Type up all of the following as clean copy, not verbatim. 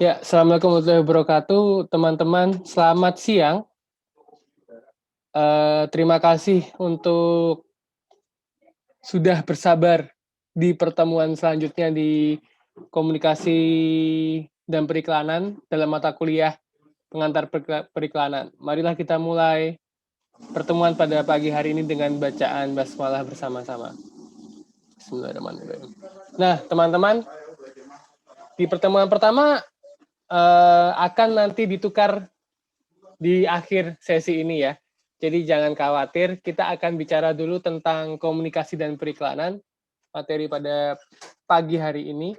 Ya, Assalamualaikum warahmatullahi wabarakatuh, teman-teman. Selamat siang. Terima kasih untuk sudah bersabar di pertemuan selanjutnya di komunikasi dan periklanan dalam mata kuliah pengantar periklanan. Marilah kita mulai pertemuan pada pagi hari ini dengan bacaan basmalah bersama-sama. Bismillahirrahmanirrahim. Nah, teman-teman, di pertemuan pertama akan nanti ditukar di akhir sesi ini ya. Jadi jangan khawatir, kita akan bicara dulu tentang komunikasi dan periklanan, materi pada pagi hari ini.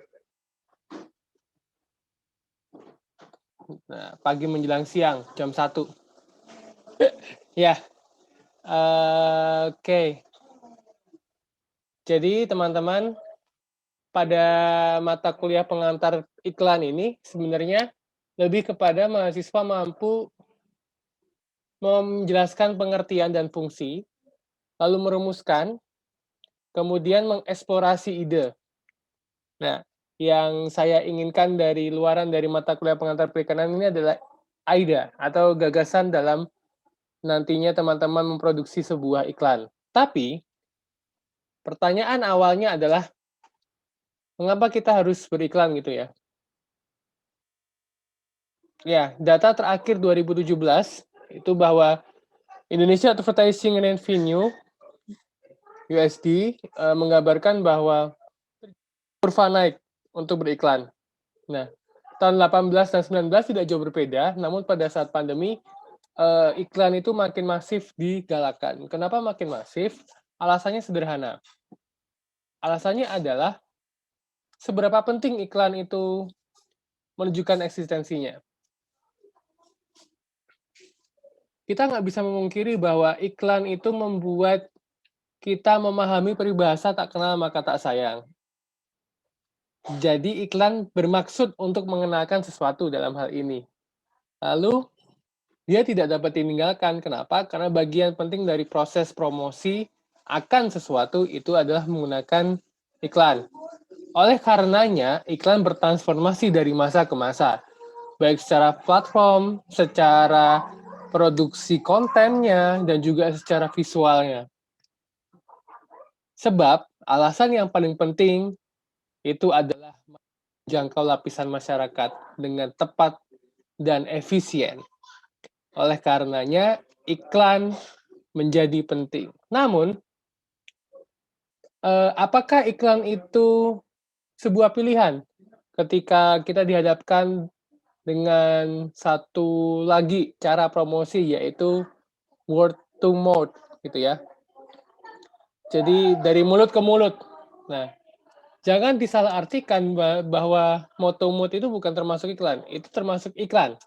Nah, pagi menjelang siang, jam 1. Ya, oke. Jadi teman-teman, pada mata kuliah pengantar iklan ini sebenarnya lebih kepada mahasiswa mampu menjelaskan pengertian dan fungsi, lalu merumuskan, kemudian mengeksplorasi ide. Nah, yang saya inginkan dari luaran dari mata kuliah pengantar perikanan ini adalah AIDA atau gagasan dalam nantinya teman-teman memproduksi sebuah iklan. Tapi pertanyaan awalnya adalah mengapa kita harus beriklan gitu ya? Ya, data terakhir 2017 itu bahwa Indonesia Advertising Revenue USD menggambarkan bahwa kurva naik untuk beriklan. Nah, tahun 18 dan 19 tidak jauh berbeda, namun pada saat pandemi iklan itu makin masif digalakan. Kenapa makin masif? Alasannya sederhana. Alasannya adalah seberapa penting iklan itu menunjukkan eksistensinya. Kita nggak bisa memungkiri bahwa iklan itu membuat kita memahami peribahasa tak kenal maka tak sayang. Jadi iklan bermaksud untuk mengenalkan sesuatu dalam hal ini. Lalu dia tidak dapat ditinggalkan. Kenapa? Karena bagian penting dari proses promosi akan sesuatu itu adalah menggunakan iklan. Oleh karenanya, iklan bertransformasi dari masa ke masa. Baik secara platform, secara produksi kontennya, dan juga secara visualnya. Sebab, alasan yang paling penting itu adalah menjangkau lapisan masyarakat dengan tepat dan efisien. Oleh karenanya, iklan menjadi penting. Namun, apakah iklan itu sebuah pilihan ketika kita dihadapkan dengan satu lagi cara promosi, yaitu word to mouth, gitu ya. Jadi dari mulut ke mulut. Nah, jangan disalahartikan bahwa mouth to mouth itu bukan termasuk iklan. Itu termasuk iklan.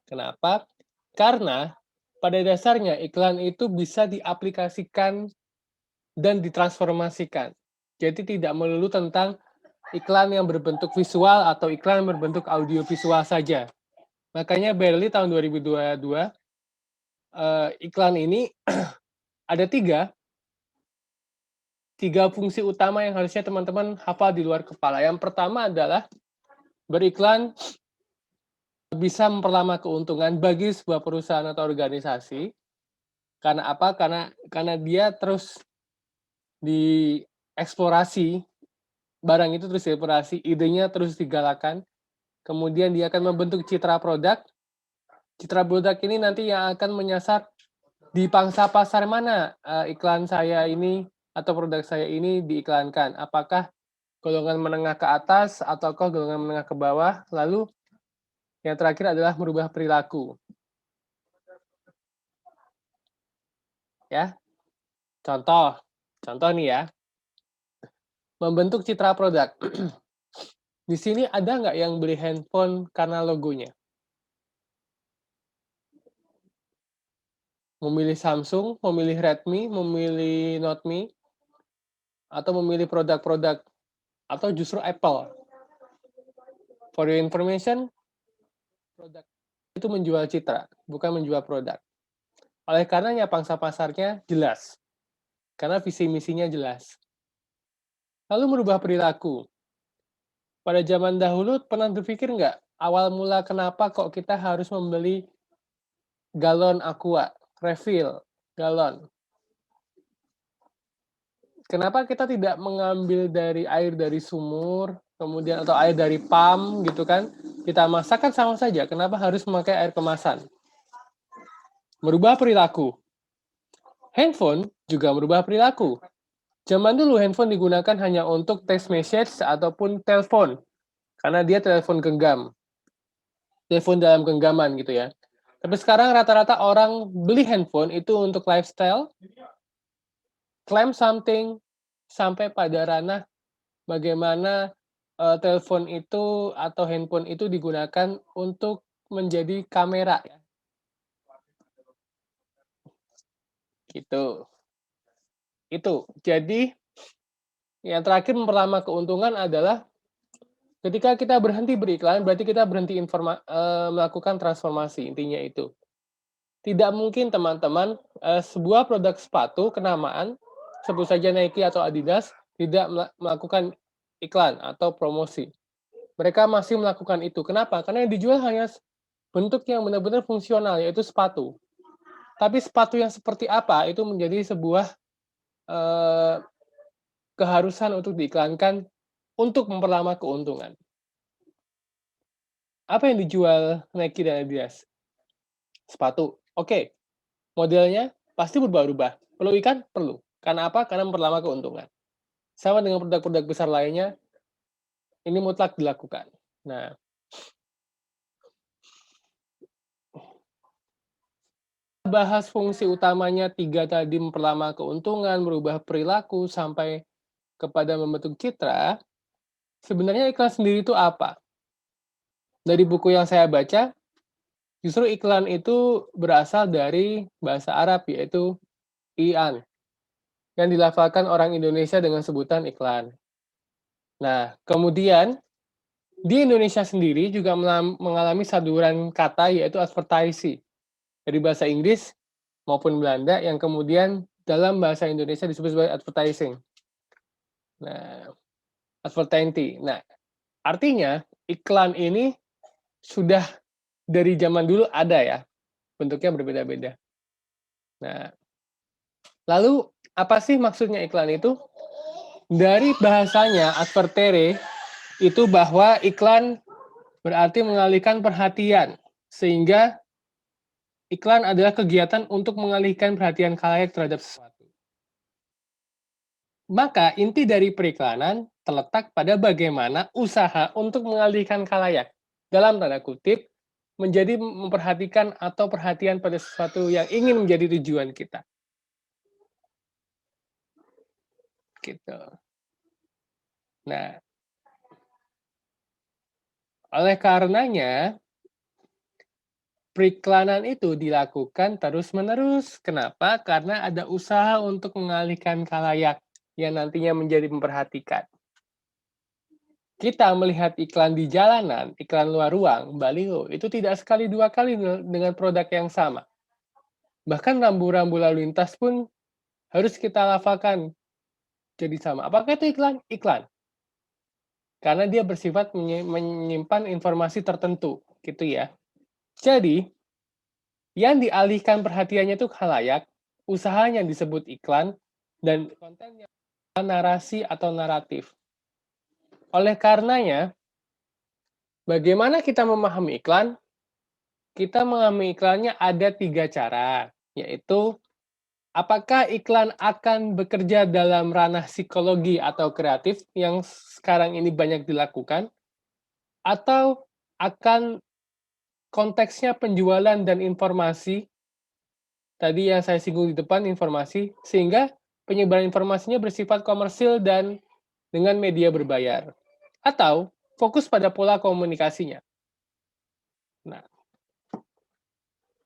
Kenapa? Karena pada dasarnya iklan itu bisa diaplikasikan dan ditransformasikan. Jadi tidak melulu tentang iklan yang berbentuk visual atau iklan yang berbentuk audiovisual saja. Makanya Berli tahun 2022 iklan ini ada tiga fungsi utama yang harusnya teman-teman hafal di luar kepala. Yang pertama adalah beriklan bisa memperlama keuntungan bagi sebuah perusahaan atau organisasi. Karena apa? Karena dia terus dieksplorasi, barang itu terus dieksplorasi, idenya terus digalakan, kemudian dia akan membentuk citra produk. Citra produk ini nanti yang akan menyasar di pangsa pasar mana iklan saya ini atau produk saya ini diiklankan. Apakah golongan menengah ke atas ataukah golongan menengah ke bawah? Lalu yang terakhir adalah merubah perilaku. Ya, contoh nih ya, membentuk citra produk. Di sini ada nggak yang beli handphone karena logonya? Memilih Samsung, memilih Redmi, memilih Note Me, atau memilih produk-produk, atau justru Apple. For your information, produk itu menjual citra, bukan menjual produk. Oleh karenanya pangsa pasarnya jelas, karena visi misinya jelas. Lalu merubah perilaku. Pada zaman dahulu pernah berpikir nggak awal mula kenapa kok kita harus membeli galon Aqua, refill galon. Kenapa kita tidak mengambil dari air dari sumur, kemudian atau air dari pump gitu kan, kita masak kan sama saja, kenapa harus memakai air kemasan? Merubah perilaku. Handphone juga merubah perilaku. Zaman dulu handphone digunakan hanya untuk text message ataupun telepon, karena dia telepon genggam, telepon dalam genggaman gitu ya. Tapi sekarang rata-rata orang beli handphone itu untuk lifestyle, claim something, sampai pada ranah bagaimana, telepon itu atau handphone itu digunakan untuk menjadi kamera ya, gitu. Itu. Jadi, yang terakhir memperlama keuntungan adalah ketika kita berhenti beriklan, berarti kita berhenti melakukan transformasi, intinya itu. Tidak mungkin teman-teman, sebuah produk sepatu kenamaan, sebut saja Nike atau Adidas, tidak melakukan iklan atau promosi. Mereka masih melakukan itu. Kenapa? Karena yang dijual hanya bentuk yang benar-benar fungsional, yaitu sepatu. Tapi sepatu yang seperti apa, itu menjadi sebuah eh, keharusan untuk diiklankan untuk memperlama keuntungan. Apa yang dijual Nike dan Adidas? Sepatu. Oke, modelnya pasti berubah-ubah. Perlu ikan? Perlu. Karena apa? Karena memperlama keuntungan. Sama dengan produk-produk besar lainnya, ini mutlak dilakukan. Nah, bahas fungsi utamanya 3 tadi, memperlama keuntungan, merubah perilaku, sampai kepada membentuk citra. Sebenarnya iklan sendiri itu apa? Dari buku yang saya baca, justru iklan itu berasal dari bahasa Arab, yaitu i'an, yang dilafalkan orang Indonesia dengan sebutan iklan. Nah, kemudian di Indonesia sendiri juga mengalami saduran kata, yaitu advertising, dari bahasa Inggris maupun Belanda, yang kemudian dalam bahasa Indonesia disebut sebagai advertising. Nah, advertising. Nah, artinya iklan ini sudah dari zaman dulu ada ya, bentuknya berbeda-beda. Nah, lalu apa sih maksudnya iklan itu? Dari bahasanya advertere itu bahwa iklan berarti mengalihkan perhatian, sehingga iklan adalah kegiatan untuk mengalihkan perhatian khalayak terhadap sesuatu. Maka inti dari periklanan terletak pada bagaimana usaha untuk mengalihkan khalayak, dalam tanda kutip, menjadi memperhatikan atau perhatian pada sesuatu yang ingin menjadi tujuan kita. Gitu. Nah, oleh karenanya, periklanan itu dilakukan terus-menerus. Kenapa? Karena ada usaha untuk mengalihkan khalayak yang nantinya menjadi memperhatikan. Kita melihat iklan di jalanan, iklan luar ruang, baliho, itu tidak sekali dua kali dengan produk yang sama. Bahkan rambu-rambu lalu lintas pun harus kita lafalkan jadi sama. Apakah itu iklan? Iklan. Karena dia bersifat menyimpan informasi tertentu, gitu ya. Jadi, yang dialihkan perhatiannya itu khalayak, usahanya disebut iklan, dan kontennya narasi atau naratif. Oleh karenanya, bagaimana kita memahami iklan? Kita memahami iklannya ada 3 cara, yaitu apakah iklan akan bekerja dalam ranah psikologi atau kreatif yang sekarang ini banyak dilakukan, atau akan konteksnya penjualan dan informasi, tadi yang saya singgung di depan, informasi, sehingga penyebaran informasinya bersifat komersil dan dengan media berbayar. Atau fokus pada pola komunikasinya. Nah,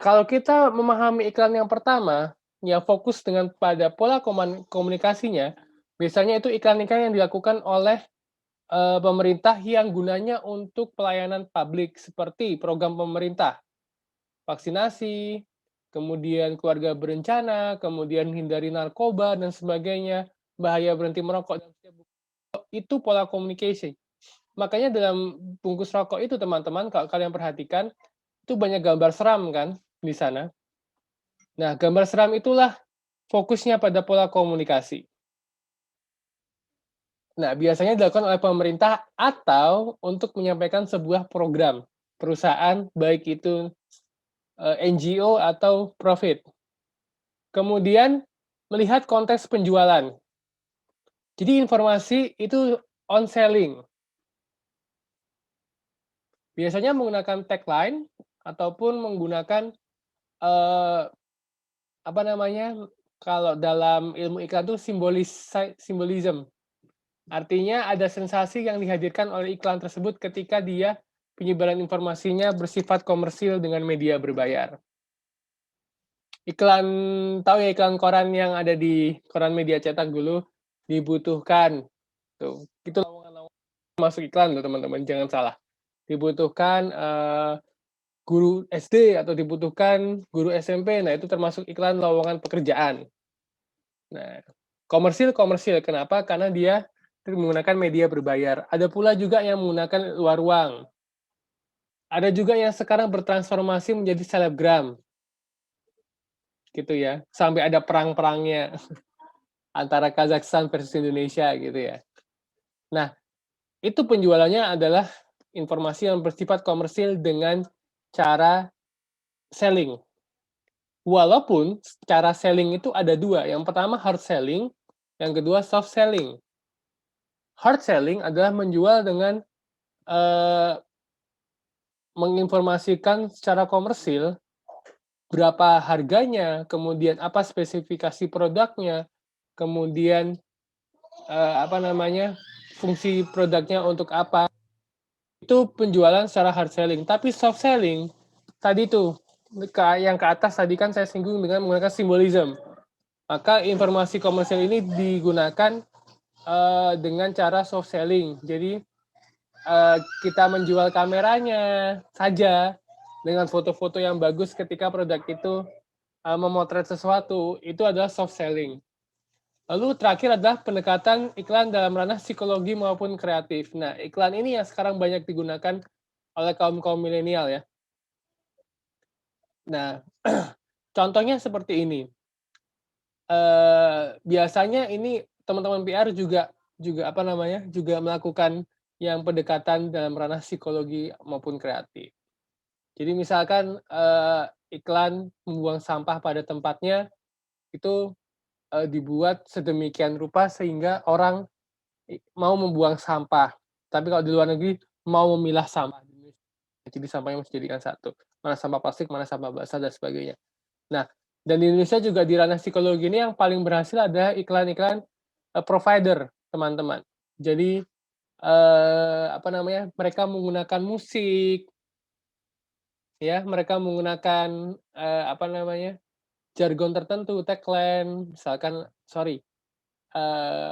kalau kita memahami iklan yang pertama, yang fokus pada pola komunikasinya, biasanya itu iklan-iklan yang dilakukan oleh pemerintah yang gunanya untuk pelayanan publik, seperti program pemerintah, vaksinasi, kemudian keluarga berencana, kemudian hindari narkoba, dan sebagainya, bahaya berhenti merokok, itu pola komunikasi. Makanya dalam bungkus rokok itu teman-teman kalau kalian perhatikan, itu banyak gambar seram kan di sana. Nah, gambar seram itulah fokusnya pada pola komunikasi. Nah, biasanya dilakukan oleh pemerintah atau untuk menyampaikan sebuah program perusahaan, baik itu NGO atau profit. Kemudian melihat konteks penjualan. Jadi informasi itu on selling. Biasanya menggunakan tagline ataupun menggunakan eh, apa namanya? Kalau dalam ilmu iklan itu simbolism. Artinya ada sensasi yang dihadirkan oleh iklan tersebut ketika dia penyebaran informasinya bersifat komersil dengan media berbayar. Iklan, tahu ya iklan koran yang ada di koran media cetak dulu, dibutuhkan, tuh, itu lowongan-lowongan masuk iklan loh teman-teman, jangan salah. Dibutuhkan guru SD atau dibutuhkan guru SMP, nah itu termasuk iklan lowongan pekerjaan. Nah, komersil, kenapa? Karena dia menggunakan media berbayar. Ada pula juga yang menggunakan luar ruang. Ada juga yang sekarang bertransformasi menjadi selebgram, gitu ya. Sampai ada perang-perangnya antara Kazakhstan versus Indonesia gitu ya. Nah, itu penjualannya adalah informasi yang bersifat komersil dengan cara selling. Walaupun cara selling itu ada dua. Yang pertama hard selling, yang kedua soft selling. Hard selling adalah menjual dengan menginformasikan secara komersil berapa harganya, kemudian apa spesifikasi produknya, kemudian apa namanya fungsi produknya untuk apa. Itu penjualan secara hard selling. Tapi soft selling tadi tuh yang ke atas tadi kan saya singgung dengan menggunakan simbolism. Maka informasi komersial ini digunakan dengan cara soft selling. Jadi kita menjual kameranya saja dengan foto-foto yang bagus ketika produk itu memotret sesuatu, itu adalah soft selling. Lalu terakhir adalah pendekatan iklan dalam ranah psikologi maupun kreatif. Nah, iklan ini yang sekarang banyak digunakan oleh kaum-kaum milenial ya. Nah, contohnya seperti ini. Biasanya ini teman-teman PR juga apa namanya juga melakukan yang pendekatan dalam ranah psikologi maupun kreatif. Jadi misalkan iklan membuang sampah pada tempatnya itu dibuat sedemikian rupa sehingga orang mau membuang sampah. Tapi kalau di luar negeri mau memilah sampah. Jadi sampahnya harus dijadikan satu. Mana sampah plastik, mana sampah basah dan sebagainya. Nah, dan di Indonesia juga di ranah psikologi ini yang paling berhasil adalah iklan-iklan provider, teman-teman. Jadi apa namanya? Mereka menggunakan musik, ya, mereka menggunakan apa namanya? Jargon tertentu, tagline, misalkan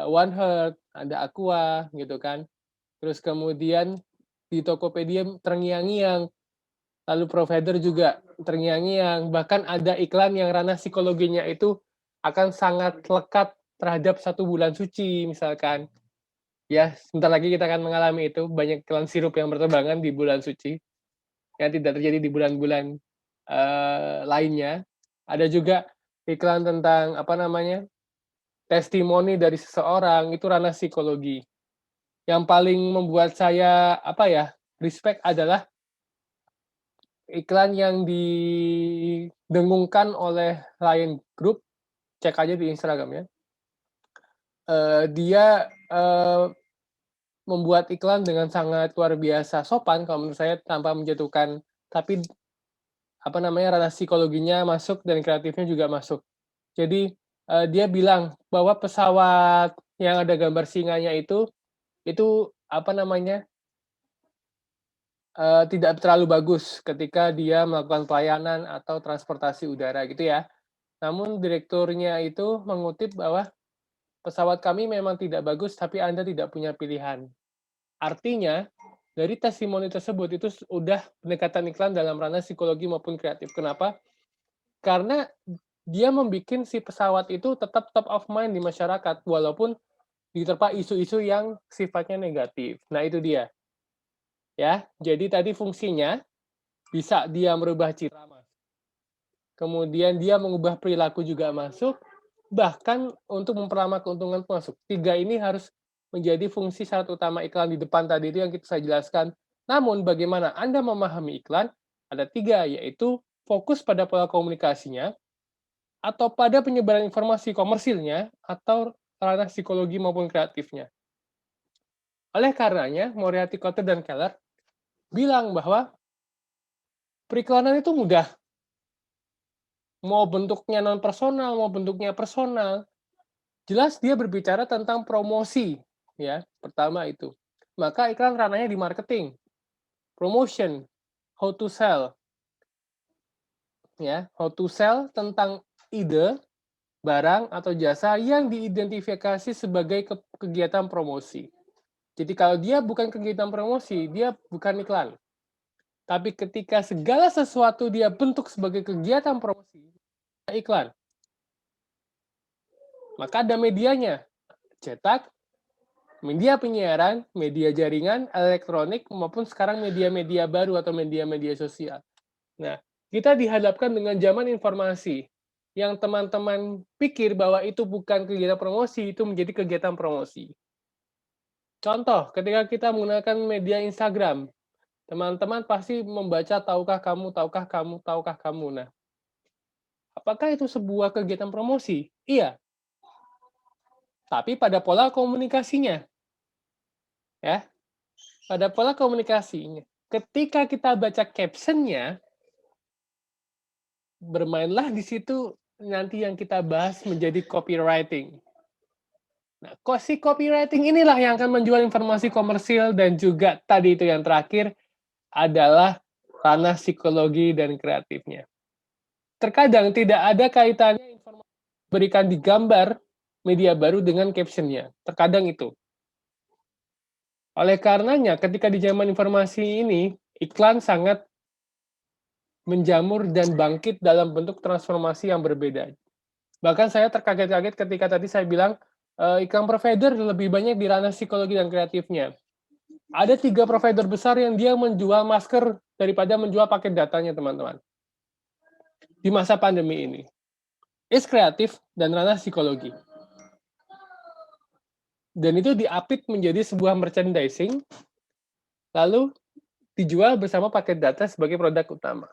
One Heart, ada Aqua gitu kan. Terus kemudian di Tokopedia terngiang-ngiang, lalu provider juga terngiang-ngiang, bahkan ada iklan yang ranah psikologinya itu akan sangat lekat terhadap 1 bulan suci misalkan. Ya, sebentar lagi kita akan mengalami itu, banyak iklan sirup yang berterbangan di bulan suci, yang tidak terjadi di bulan-bulan lainnya. Ada juga iklan tentang apa namanya? Testimoni dari seseorang, itu ranah psikologi. Yang paling membuat saya apa ya, respect adalah iklan yang didengungkan oleh Lion Group, cek aja di Instagram ya. Dia membuat iklan dengan sangat luar biasa sopan kalau menurut saya tanpa menjatuhkan, tapi apa namanya ranah psikologinya masuk dan kreatifnya juga masuk. Jadi dia bilang bahwa pesawat yang ada gambar singanya itu apa namanya tidak terlalu bagus ketika dia melakukan pelayanan atau transportasi udara gitu ya. Namun direkturnya itu mengutip bahwa pesawat kami memang tidak bagus, tapi Anda tidak punya pilihan. Artinya dari testimoni tersebut itu udah pendekatan iklan dalam ranah psikologi maupun kreatif. Kenapa? Karena dia membuat si pesawat itu tetap top of mind di masyarakat walaupun diterpa isu-isu yang sifatnya negatif. Nah itu dia. ya. Jadi tadi fungsinya bisa dia merubah citra, kemudian dia mengubah perilaku juga masuk, bahkan untuk memperlama keuntungan masuk. 3 ini harus menjadi fungsi syarat utama iklan di depan tadi itu yang saya jelaskan. Namun bagaimana Anda memahami iklan? Ada 3, yaitu fokus pada pola komunikasinya, atau pada penyebaran informasi komersilnya, atau ranah psikologi maupun kreatifnya. Oleh karenanya, Moriarty, Kotter, dan Keller bilang bahwa periklanan itu mudah. Mau bentuknya non personal, mau bentuknya personal, jelas dia berbicara tentang promosi, ya. Pertama itu. Maka iklan ranahnya di marketing, promotion, how to sell, ya. How to sell tentang ide, barang atau jasa yang diidentifikasi sebagai kegiatan promosi. Jadi kalau dia bukan kegiatan promosi, dia bukan iklan. Tapi ketika segala sesuatu dia bentuk sebagai kegiatan promosi, iklan. Maka ada medianya, cetak, media penyiaran, media jaringan, elektronik, maupun sekarang media-media baru atau media-media sosial. Nah, kita dihadapkan dengan zaman informasi, yang teman-teman pikir bahwa itu bukan kegiatan promosi, itu menjadi kegiatan promosi. Contoh, ketika kita menggunakan media Instagram, teman-teman pasti membaca tahukah kamu, tahukah kamu, tahukah kamu. Nah, apakah itu sebuah kegiatan promosi? Iya, tapi pada pola komunikasinya, ya. Pada pola komunikasinya. Ketika kita baca caption-nya, bermainlah di situ nanti yang kita bahas menjadi copywriting. Nah, si copywriting inilah yang akan menjual informasi komersil dan juga tadi itu yang terakhir adalah ranah psikologi dan kreatifnya. Terkadang tidak ada kaitannya informasi diberikan di gambar media baru dengan caption-nya. Terkadang itu. Oleh karenanya, ketika di zaman informasi ini, iklan sangat menjamur dan bangkit dalam bentuk transformasi yang berbeda. Bahkan saya terkaget-kaget ketika tadi saya bilang iklan provider lebih banyak di ranah psikologi dan kreatifnya. Ada 3 provider besar yang dia menjual masker daripada menjual paket datanya, teman-teman. Di masa pandemi ini. Is kreatif dan ranah psikologi. Dan itu diapit menjadi sebuah merchandising, lalu dijual bersama paket data sebagai produk utama.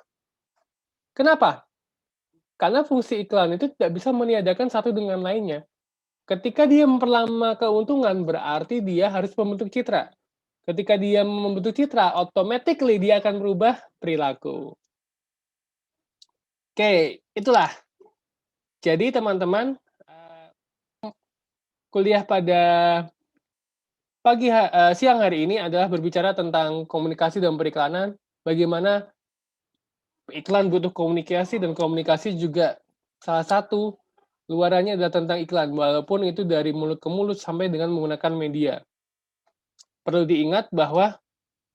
Kenapa? Karena fungsi iklan itu tidak bisa meniadakan satu dengan lainnya. Ketika dia memperlama keuntungan, berarti dia harus membentuk citra. Ketika dia membentuk citra, automatically dia akan berubah perilaku. Oke, itulah. Jadi teman-teman, kuliah pada siang hari ini adalah berbicara tentang komunikasi dan periklanan, bagaimana iklan butuh komunikasi dan komunikasi juga salah satu luarannya adalah tentang iklan, walaupun itu dari mulut ke mulut sampai dengan menggunakan media. Perlu diingat bahwa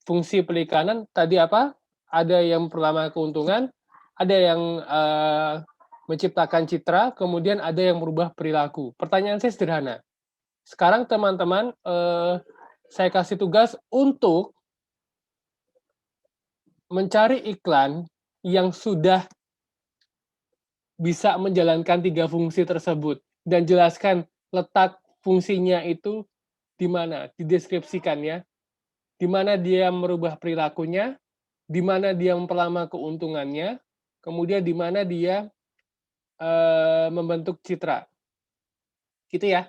fungsi periklanan tadi apa? Ada yang pertama keuntungan, ada yang menciptakan citra, kemudian ada yang merubah perilaku. Pertanyaan saya sederhana. Sekarang teman-teman, saya kasih tugas untuk mencari iklan yang sudah bisa menjalankan 3 fungsi tersebut dan jelaskan letak fungsinya itu di mana, dideskripsikan ya. Di mana dia merubah perilakunya, di mana dia memperlama keuntungannya, kemudian di mana dia membentuk citra. Gitu ya.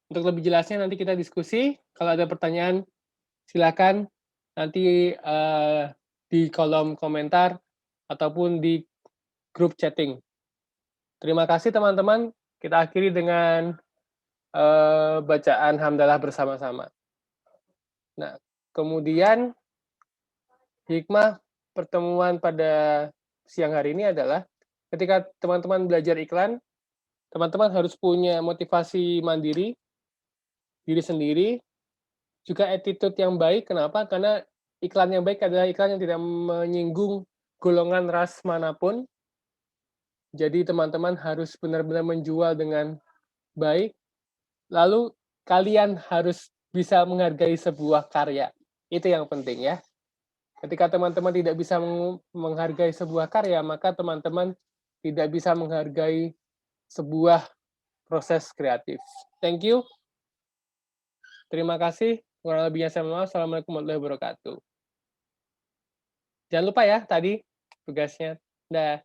Untuk lebih jelasnya nanti kita diskusi. Kalau ada pertanyaan, silakan nanti di kolom komentar ataupun di grup chatting. Terima kasih teman-teman. Kita akhiri dengan bacaan hamdalah bersama-sama. Nah, kemudian hikmah pertemuan pada siang hari ini adalah ketika teman-teman belajar iklan, teman-teman harus punya motivasi mandiri, diri sendiri, juga attitude yang baik. Kenapa? Karena iklan yang baik adalah iklan yang tidak menyinggung golongan ras manapun. Jadi teman-teman harus benar-benar menjual dengan baik. Lalu kalian harus bisa menghargai sebuah karya. Itu yang penting ya. Ketika teman-teman tidak bisa menghargai sebuah karya, maka teman-teman tidak bisa menghargai sebuah proses kreatif. Thank you, terima kasih. Kurang lebihnya saya mohon maaf. Assalamualaikum warahmatullahi wabarakatuh. Jangan lupa ya tadi tugasnya. Dah.